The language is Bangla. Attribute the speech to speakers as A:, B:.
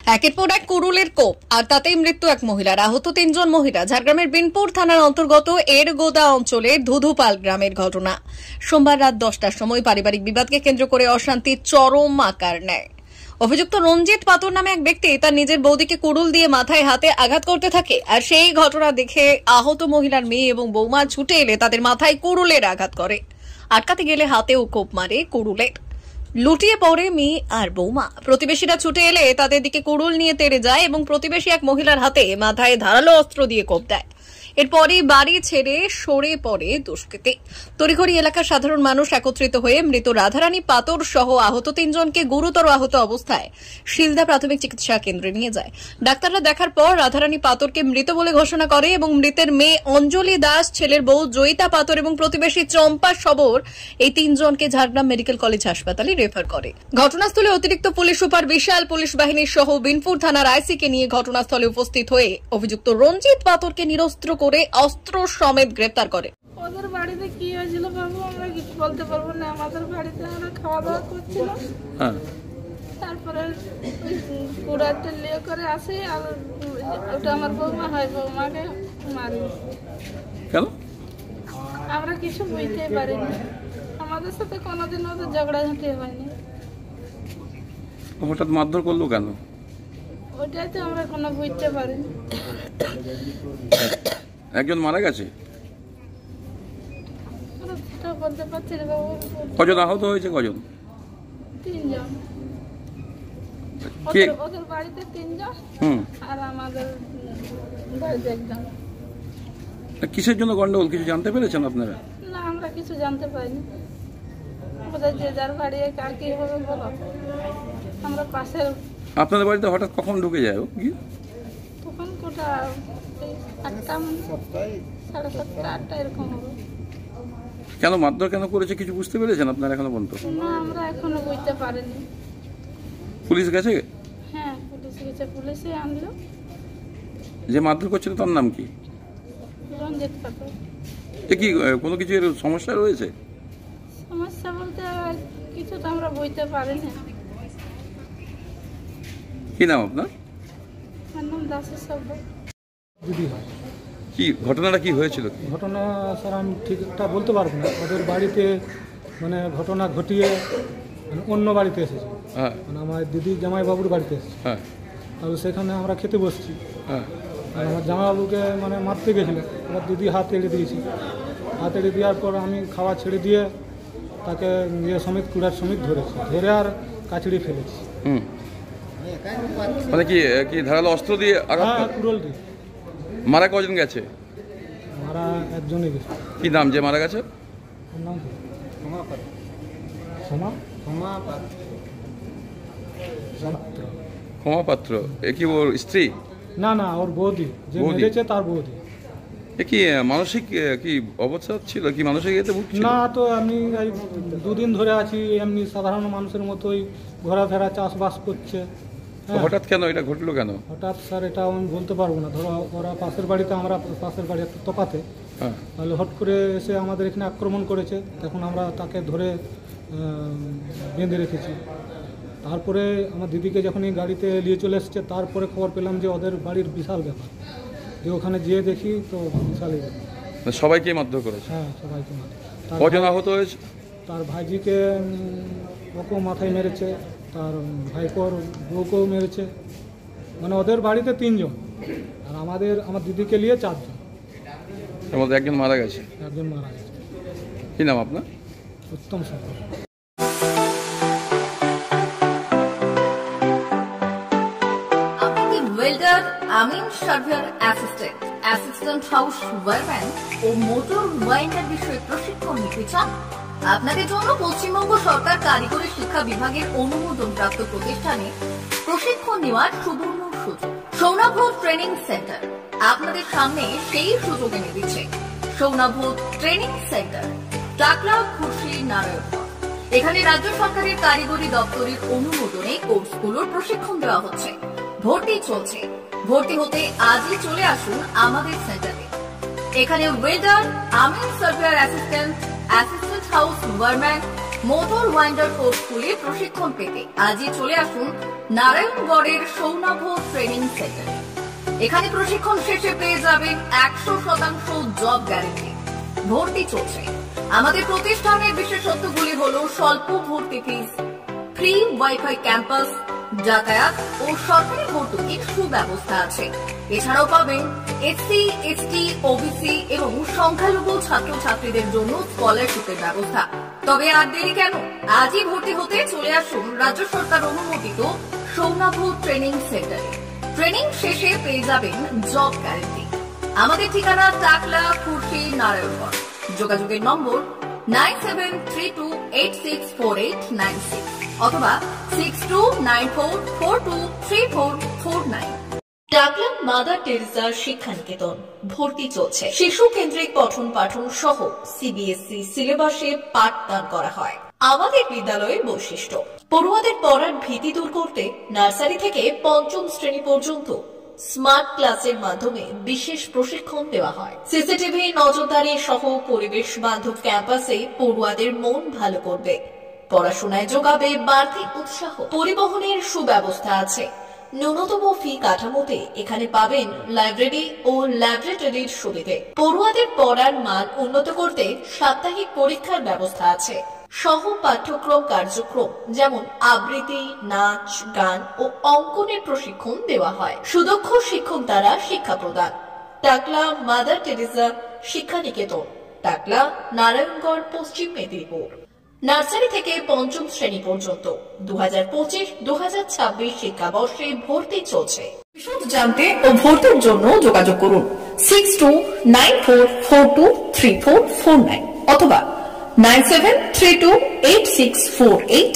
A: একের পর এক কুড়ুলের কোপ আর তাতেই মৃত্যু এক মহিলার, আহত ৩ জন মহিলা। ঝাড়গ্রামের বিনপুর থানার অন্তর্গত এরগোদা অঞ্চলের ধুধুপাল গ্রামের ঘটনা। সোমবার রাত 10টার সময় পারিবারিক বিবাদকে কেন্দ্র করে অশান্তি চরম আকার নেয়। অভিযুক্ত রঞ্জিত পাতর নামে এক ব্যক্তি তার নিজের বৌদিকে কুড়ুল দিয়ে মাথায় হাতে আঘাত করতে থাকে, আর সেই ঘটনা দেখে আহত মহিলার মেয়ে এবং বৌমা ছুটে এলে তাদের মাথায় কুড়ুলের আঘাত করে। আটকাতে গেলে হাতেও কোপ মারে কুড়ুলের। লুটিয়ে পড়ে মেয়ে আর বৌমা। প্রতিবেশীরা ছুটে এলে তাদের দিকে কুড়ুল নিয়ে তেড়ে যায় এবং প্রতিবেশী এক মহিলার হাতে মাথায় ধারালো অস্ত্র দিয়ে কোপ দেয়। এরপরই বাড়ি ছেড়ে সরে পড়ে দুষ্কৃতী। তড়িঘড়ি এলাকার সাধারণ মানুষ একত্রিত হয়ে মৃত রাধারানী পাতর সহ আহত ৩ জনকে গুরুতর আহত অবস্থায় শিলদা প্রাথমিক চিকিৎসা কেন্দ্রে নিয়ে যায়। ডাক্তাররা দেখার পর রাধারানী পাতরকে মৃত বলে ঘোষণা করে এবং মৃতের মেয়ে অঞ্জলি দাস, ছেলের বউ জয়িতা পাতর এবং প্রতিবেশী চম্পা সবর এই ৩ জনকে ঝাড়গ্রাম মেডিকেল কলেজ হাসপাতালে রেফার করে। ঘটনাস্থলে অতিরিক্ত পুলিশ সুপার বিশাল পুলিশ বাহিনীর সহ বিনপুর থানার আইসিকে নিয়ে ঘটনাস্থলে উপস্থিত হয়ে অভিযুক্ত রঞ্জিত পাতরকে নিরস্ত্র করে অস্ত্র সমেত গ্রেফতার করে।
B: ওদের বাড়িতে কি হয়েছিল বাবু আমরা কিছু বলতে পারবো না। আমাদের বাড়িতে আমরা খাওয়া দাওয়া করছিলাম, তারপরে ওই কুড়াটা লিয়ে করে আসে, আর ওটা আমার বৌমা হয়, বৌমাকে মারি। কেন আমরা কিছু বুঝতেই পারিনি। আমাদের সাথে কোনোদিন ওদের ঝগড়াঝাঁটি হয়নি।
C: হঠাৎ মারধর করলো কেন
B: ওইটাই তো আমরা কোনো বুঝতে পারিনি।
C: একজন মারা গেছে,
B: বলতে পারছি না বাবু।
C: কজন আহত হয়েছে? কজন?
B: ৩ জন। ওদের বাড়িতে ৩ জন আর আমাদের বাড়িতে 1 জন।
C: কিসের জন্য গন্ডগোল কিছু জানতে পেরেছেন আপনারা?
B: না, আমরা কিছু জানতে পারিনি। বোধহয় যে যার বাড়ি কার কি হবে বলো। আমরা পাশের।
C: আপনাদের বাড়িতে হঠাৎ কখন ঢুকে যায় ও? কি
B: তখন কোটা 8টা, 7:30, 8টা এরকম হবে।
C: কেন মারধর কেন করেছে কিছু বুঝতে পেরেছেন আপনারা এখনো পর্যন্ত?
B: না, আমরা এখনো বুঝতে পারিনি।
C: পুলিশ গেছে?
B: হ্যাঁ, পুলিশ গেছে। পুলিশে আনলো।
C: যে মারধর করছিল তার নাম কি?
B: রঞ্জিত পাতর।
C: এ কি কোনো কিছু এর সমস্যা রয়েছে?
B: সমস্যা বলতে কিছু তো আমরা বুঝতে পারিনি।
C: কি নাম আপনার?
B: আমার নাম দাসের শব্দ।
D: দিদি হয়।
C: কি ঘটনাটা কি হয়েছিল?
D: ঘটনা স্যার আমি ঠিকঠাক বলতে পারবো না। ওদের বাড়িতে মানে ঘটনা ঘটিয়ে অন্য বাড়িতে এসেছে।
C: হ্যাঁ,
D: মানে আমার দিদি জামাইবাবুর বাড়িতে এসেছে।
C: হ্যাঁ,
D: তাহলে সেখানে আমরা খেতে বসছি।
C: হ্যাঁ,
D: আর আমার জামাইবাবুকে মানে মারতে গেছিল। এবার দিদি হাত এড়ে দিয়েছি। হাত এড়ে দেওয়ার পর আমি খাওয়া ছেড়ে দিয়ে তাকে ইয়ে সমেত কুড়ার সমেত ধরেছি, ধরে আর কাছড়ি ফেলেছি।
C: মানে কি কি ধারালো অস্ত্র দিয়ে আঘাত?
D: হ্যাঁ, কুড়োল দিয়ে।
C: মারা কজন গেছে?
D: মারা একজনই গেছে।
C: কি নাম যে মারা গেছে?
D: ওর নাম কি?
C: ক্ষমা পাত্র। এ কি ওর স্ত্রী?
D: না না, ওর বৌদি, যে মেরেছে তার বৌদি।
C: এ কি মানসিক কি অবস্থা ছিল? কি মানসিক এতে ভুগছিল?
D: না, তো আমি 2 দিন ধরে আছি এমনি সাধারণ মানুষের মতোই ঘোরাফেরা, চাষবাস করছে।
C: হঠাৎ কেন এটা ঘটলো কেন?
D: হঠাৎ স্যার এটা আমি বলতে পারবো না। ধরো ওরা পাশের বাড়িতে, আমরা পাশের বাড়ি একটু তফাতে, তাহলে হট করে এসে আমাদের এখানে আক্রমণ করেছে। তখন আমরা তাকে ধরে বেঁধে রেখেছি। তারপরে আমার দিদিকে যখনই গাড়িতে নিয়ে চলে এসছে, তারপরে খবর পেলাম যে ওদের বাড়ির বিশাল ব্যাপার, যে ওখানে যেয়ে দেখি তো বিশালই ব্যাপার।
C: সবাইকে মারধর করেছে?
D: হ্যাঁ, সবাইকে মারধর।
C: কজন আহত হয়েছে?
D: তার ভাইজিকে ওকেও মাথায় মেরেছে, তার ভাইপোর বউকেও মেরেছে। মানে ওদের বাড়িতে 3 জন আর আমার দিদিকে নিয়ে 4 জন।
C: এর মধ্যে একজন মারা গেছে?
D: একজন মারা গেছে।
C: কি নাম আপনার?
D: উত্তম সরকার।
A: ওয়েল্ডার, আমিন surveyor assistant, assistant house wireman ও মোটর ওয়াইন্ডার বিষয়ে প্রশিক্ষণ নিতে চান? আপনাদের জন্য পশ্চিমবঙ্গ সরকার কারিগরি শিক্ষা বিভাগের অনুমোদনপ্রাপ্ত প্রতিষ্ঠানে প্রশিক্ষণ নেওয়ার সুবর্ণ সুযোগ। সৌনাভ ট্রেনিং সেন্টার আপনাদের সামনে সেই সুযোগ এনে দিচ্ছে। সৌনাভ ট্রেনিং সেন্টার, টাকলা, খুশি, নারায়ণগঞ্জ। এখানে রাজ্য সরকারের কারিগরি দপ্তরের অনুমোদনে কোর্সগুলোর প্রশিক্ষণ দেওয়া হচ্ছে। ভর্তি চলছে। ভর্তি হতে আজই চলে আসুন আমাদের সেন্টারে। এখানে ওয়েল্ডার, আমিন surveyor assistant, assistant house wireman, motor winder course স্কুলে প্রশিক্ষণ পেতে আজই চলে আসুন নারায়ণগড়ের সৌনাভ ট্রেনিং সেন্টারে। এখানে প্রশিক্ষণ শেষে পেয়ে যাবেন 100% জব গ্যারান্টি। ভর্তি চলছে। আমাদের প্রতিষ্ঠানের বিশেষত্বগুলি হলো স্বল্প ভর্তি ফিস, ফ্রি ওয়াইফাই ক্যাম্পাস, যাতায়াত ও সরকারি ভর্তুকির সুব্যবস্থা আছে। এছাড়াও পাবেন এসসি, এসটি, ওবিসি এবং সংখ্যালঘু ছাত্রছাত্রীদের জন্য স্কলারশিপের ব্যবস্থা। তবে আর দেরি কেন, আজই ভর্তি হতে চলে আসুন রাজ্য সরকার অনুমোদিত সৌনাভ ট্রেনিং সেন্টারে। ট্রেনিং শেষে পেয়ে যাবেন জব গ্যারান্টি। আমাদের ঠিকানা টাকলা, খুরশি, নারায়ণগড়। যোগাযোগের নম্বর 9732864896 অথবা 6294423449। টাকলা মাদার টেরেসা শিক্ষানিকেতন ভর্তি চলছে। শিশু কেন্দ্রিক পঠন পাঠন সহ সিবিএসই সিলেবাসে পাঠদান করা হয়। আমাদের বিদ্যালয়ের বৈশিষ্ট্য: পড়ুয়াদের পড়ার ভীতি দূর করতে নার্সারি থেকে পঞ্চম শ্রেণী পর্যন্ত স্মার্ট ক্লাসের মাধ্যমে বিশেষ প্রশিক্ষণ দেওয়া হয়। সিসিটিভি নজরদারি সহ পরিবেশ বান্ধব ক্যাম্পাসে পড়ুয়াদের মন ভালো করবে, পড়াশোনায় যোগাবে বাড়তি উৎসাহ। পরিবহনের সুব্যবস্থা আছে। ন্যূনতম ফি কাঠামোতে এখানে পাবেন লাইব্রেরি ও ল্যাবরেটরির সুবিধে। পড়ুয়াদের পড়ার মান উন্নত করতে সাপ্তাহিক পরীক্ষার ব্যবস্থা আছে। সহ পাঠ্যক্রম কার্যক্রম যেমন আবৃত্তি, নাচ, গান ও অঙ্কনের প্রশিক্ষণ দেওয়া হয়। সুদক্ষ শিক্ষক দ্বারা শিক্ষা প্রদান। টাকলা মাদার টেরেসা শিক্ষানিকেতন, টাকলা, নারায়ণগড়, পশ্চিম মেদিনীপুর। নার্সারি থেকে পঞ্চম শ্রেণী পর্যন্ত 2025-2026 শিক্ষাবর্ষে ভর্তি চলছে। বিশদ জানতে ও ভর্তির জন্য যোগাযোগ করুন 6294423449 অথবা 97328648